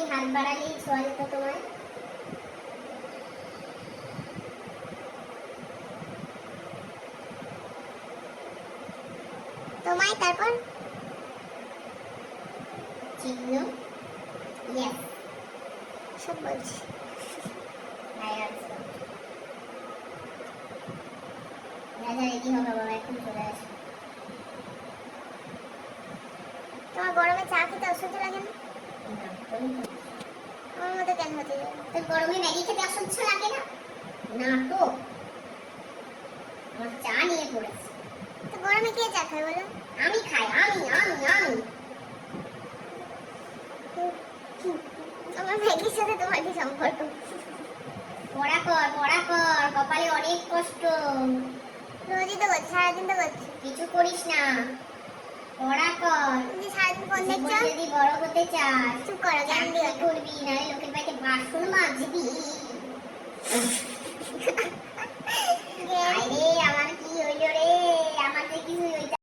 একটুখানি হাত বাড়ালেই ছোঁয়া যেত তোমায়। তোমায় তারপর চিহ্ন ইয়েস সব বলছি। রাজা রেডি হবে বাবা, এখন চলে আসবে। তোমার গরমে চা খেতে অসহ্য লাগে না? আমার মতো কেন হতে যাবে? তোর গরমে ম্যাগি খেতে অসহ্য লাগে না? না তো, আমার চা নিয়ে পড়েছে। তো গরমে কে চা খায় বলো? আমি খাই, আমি আমার ম্যাগির সাথে তোমার কি সম্পর্ক? পড়া কর, কপালে অনেক কষ্ট। রোজই তো করছি, সারাদিন তো করছি। কিছু করিস না, পড়া কর। তুই সারাদিন ফোন দেখছ? যদি বড় হতে চাস চুপ করো, জ্ঞান দিও। করবি না, লোকের বাড়িতে বাসন মাজবি।